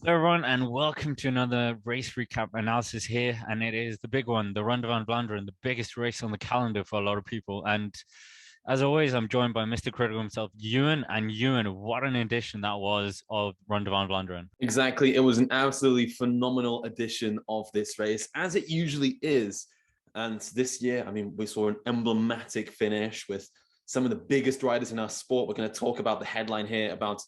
Hello, everyone, and welcome to another race recap analysis here. And it is the big one, the Ronde van Vlaanderen, the biggest race on the calendar for a lot of people. And as always, I'm joined by Mr. Critical himself, Ewan. And Ewan, what an edition that was of Ronde van Vlaanderen. Exactly. It was an absolutely phenomenal edition of this race, as it usually is. And this year, we saw an emblematic finish with some of the biggest riders in our sport. We're going to talk about the headline here about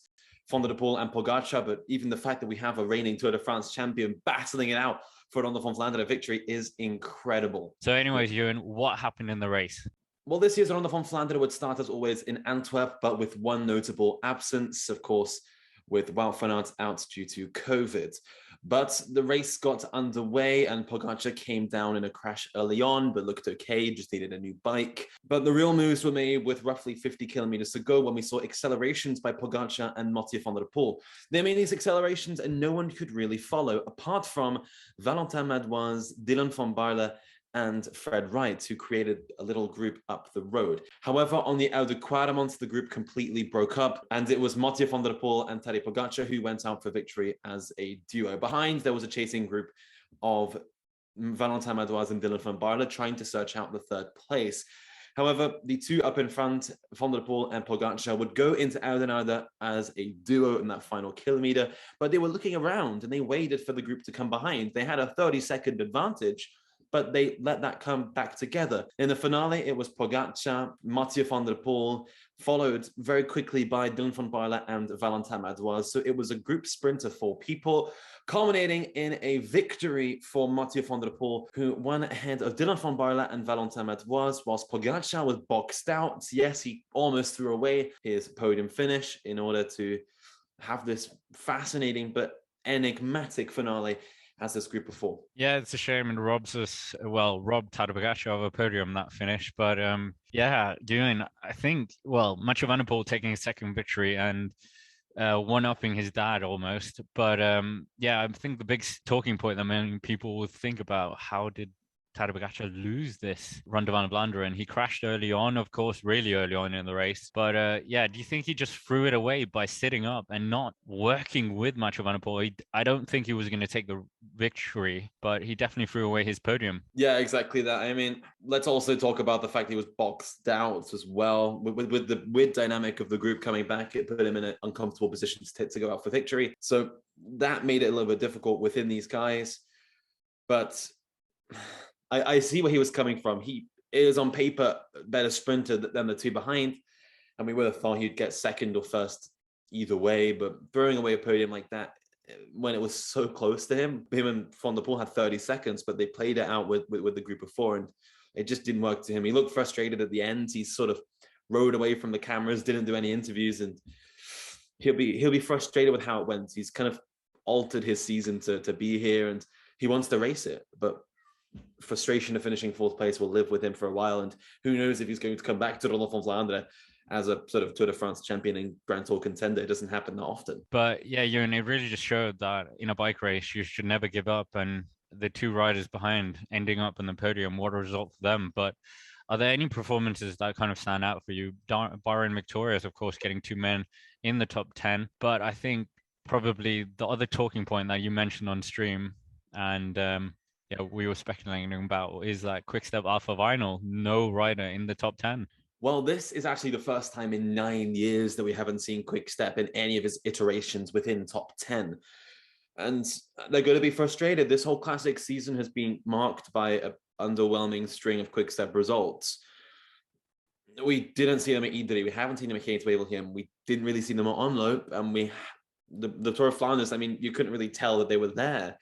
Van der Poel and Pogačar, but even the fact that we have a reigning Tour de France champion battling it out for a Ronde van Vlaanderen victory is incredible. So anyways, Ewan, what happened in the race? Well, this year's Ronde van Vlaanderen would start as always in Antwerp, but with one notable absence, of course, with Wout van Aert out due to COVID. But the race got underway and Pogačar came down in a crash early on, but looked okay, just needed a new bike. But the real moves were made with roughly 50 kilometers to go when we saw accelerations by Pogačar and Mathieu van der Poel. They made these accelerations and no one could really follow, apart from Valentin Madouas, Dylan van Baarle, and Fred Wright, who created a little group up the road. However, on the Oude Quaremont, the group completely broke up, and it was Mathieu van der Poel and Tadej Pogačar who went out for victory as a duo. Behind, there was a chasing group of Valentin Madouas and Dylan van Baarle trying to search out the third place. However, the two up in front, Van der Poel and Pogačar, would go into Oudenaarde as a duo in that final kilometer, but they were looking around and they waited for the group to come behind. They had a 30-second advantage, but they let that come back together. In the finale, it was Pogačar, Mathieu van der Poel, followed very quickly by Dylan van Baarle and Valentin Madouas. So it was a group sprint of 4 people, culminating in a victory for Mathieu van der Poel, who won ahead of Dylan van Baarle and Valentin Madouas, whilst Pogačar was boxed out. Yes, he almost threw away his podium finish in order to have this fascinating but enigmatic finale as this group of 4. Yeah, it's a shame, and robbed Tadej Pogačar of a podium that finish. But yeah, doing I think Mathieu van der Poel taking a second victory and one-upping his dad almost. But yeah, I think the big talking point that many people would think about, how did Tadej Pogačar lose this Ronde van Vlaanderen? He crashed early on, of course, really early on in the race. But yeah, do you think he just threw it away by sitting up and not working with Mathieu van der Poel? I don't think he was going to take the victory, but he definitely threw away his podium. Yeah, exactly that. Let's also talk about the fact he was boxed out as well. With the weird dynamic of the group coming back, it put him in an uncomfortable position to go out for victory. So that made it a little bit difficult within these guys. But I see where he was coming from. He is on paper a better sprinter than the two behind, and we would have thought he'd get second or first either way. But throwing away a podium like that when it was so close to him and Van der Poel had 30 seconds, but they played it out with the group of 4, and it just didn't work to him. He looked frustrated at the end. He sort of rode away from the cameras, didn't do any interviews, and he'll be frustrated with how it went. He's kind of altered his season to be here, and he wants to race it, but frustration of finishing 4th place will live with him for a while, and who knows if he's going to come back to the Ronde van Vlaanderen as a sort of Tour de France champion and Grand Tour contender. It doesn't happen that often. But yeah, Ewan, it really just showed that in a bike race, you should never give up, and the 2 riders behind ending up on the podium, what a result for them. But are there any performances that kind of stand out for you? Barring Victoria's, of course, getting 2 men in the top 10, but I think probably the other talking point that you mentioned on stream, and yeah, we were speculating about, is that Quickstep Alpha Vinyl, no rider in the top 10. Well, this is actually the first time in 9 years that we haven't seen Quickstep in any of his iterations within top 10. And they're going to be frustrated. This whole classic season has been marked by an underwhelming string of Quickstep results. We didn't see them at Idri. We haven't seen them at Wevelgem. We didn't really see them at Omloop. And the Tour of Flanders, you couldn't really tell that they were there.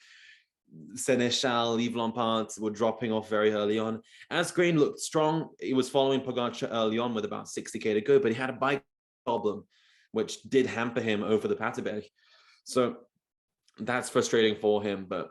Seneschal, Yves Lampard were dropping off very early on. Asgreen looked strong. He was following Pogačar early on with about 60k to go, but he had a bike problem, which did hamper him over the Paterberg. So that's frustrating for him. But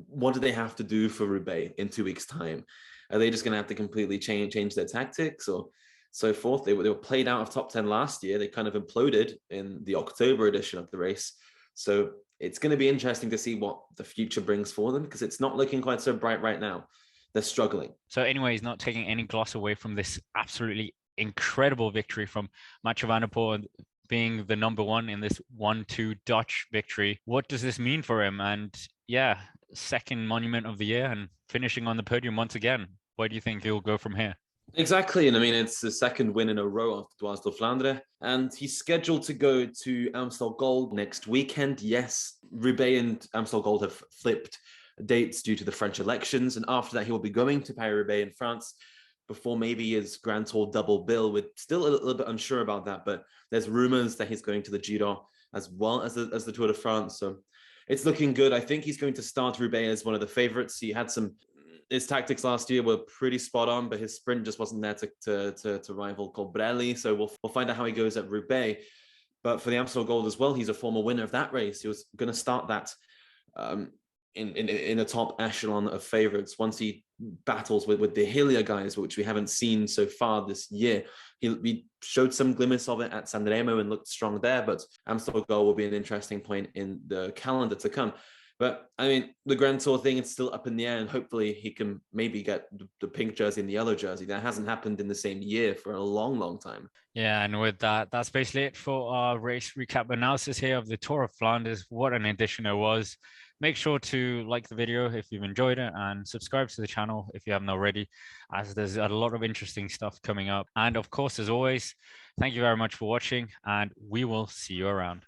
what do they have to do for Roubaix in 2 weeks' time? Are they just going to have to completely change their tactics or so forth? They were played out of top 10 last year. They kind of imploded in the October edition of the race. So it's going to be interesting to see what the future brings for them, because it's not looking quite so bright right now. They're struggling. So anyways, not taking any gloss away from this absolutely incredible victory from Mathieu van der Poel being the number one in this 1-2 Dutch victory. What does this mean for him? And yeah, second monument of the year and finishing on the podium once again. Where do you think he'll go from here? Exactly. And I mean, it's the second win in a row after Tour of Flanders. And he's scheduled to go to Amstel Gold next weekend. Yes, Roubaix and Amstel Gold have flipped dates due to the French elections. And after that, he will be going to Paris-Roubaix in France before maybe his Grand Tour double bill. We're still a little bit unsure about that, but there's rumors that he's going to the Giro as well as the Tour de France. So it's looking good. I think he's going to start Roubaix as one of the favorites. He had his tactics last year were pretty spot on, but his sprint just wasn't there to rival Colbrelli. So we'll find out how he goes at Roubaix. But for the Amstel Gold as well, he's a former winner of that race. He was going to start that in a top echelon of favorites once he battles with the Helia guys, which we haven't seen so far this year. He showed some glimmers of it at Sanremo and looked strong there, but Amstel Gold will be an interesting point in the calendar to come. But I mean, the Grand Tour thing, it's still up in the air, and hopefully he can maybe get the pink jersey and the yellow jersey. That hasn't happened in the same year for a long, long time. Yeah, and with that, that's basically it for our race recap analysis here of the Tour of Flanders. What an edition it was. Make sure to like the video if you've enjoyed it and subscribe to the channel if you haven't already, as there's a lot of interesting stuff coming up. And of course, as always, thank you very much for watching, and we will see you around.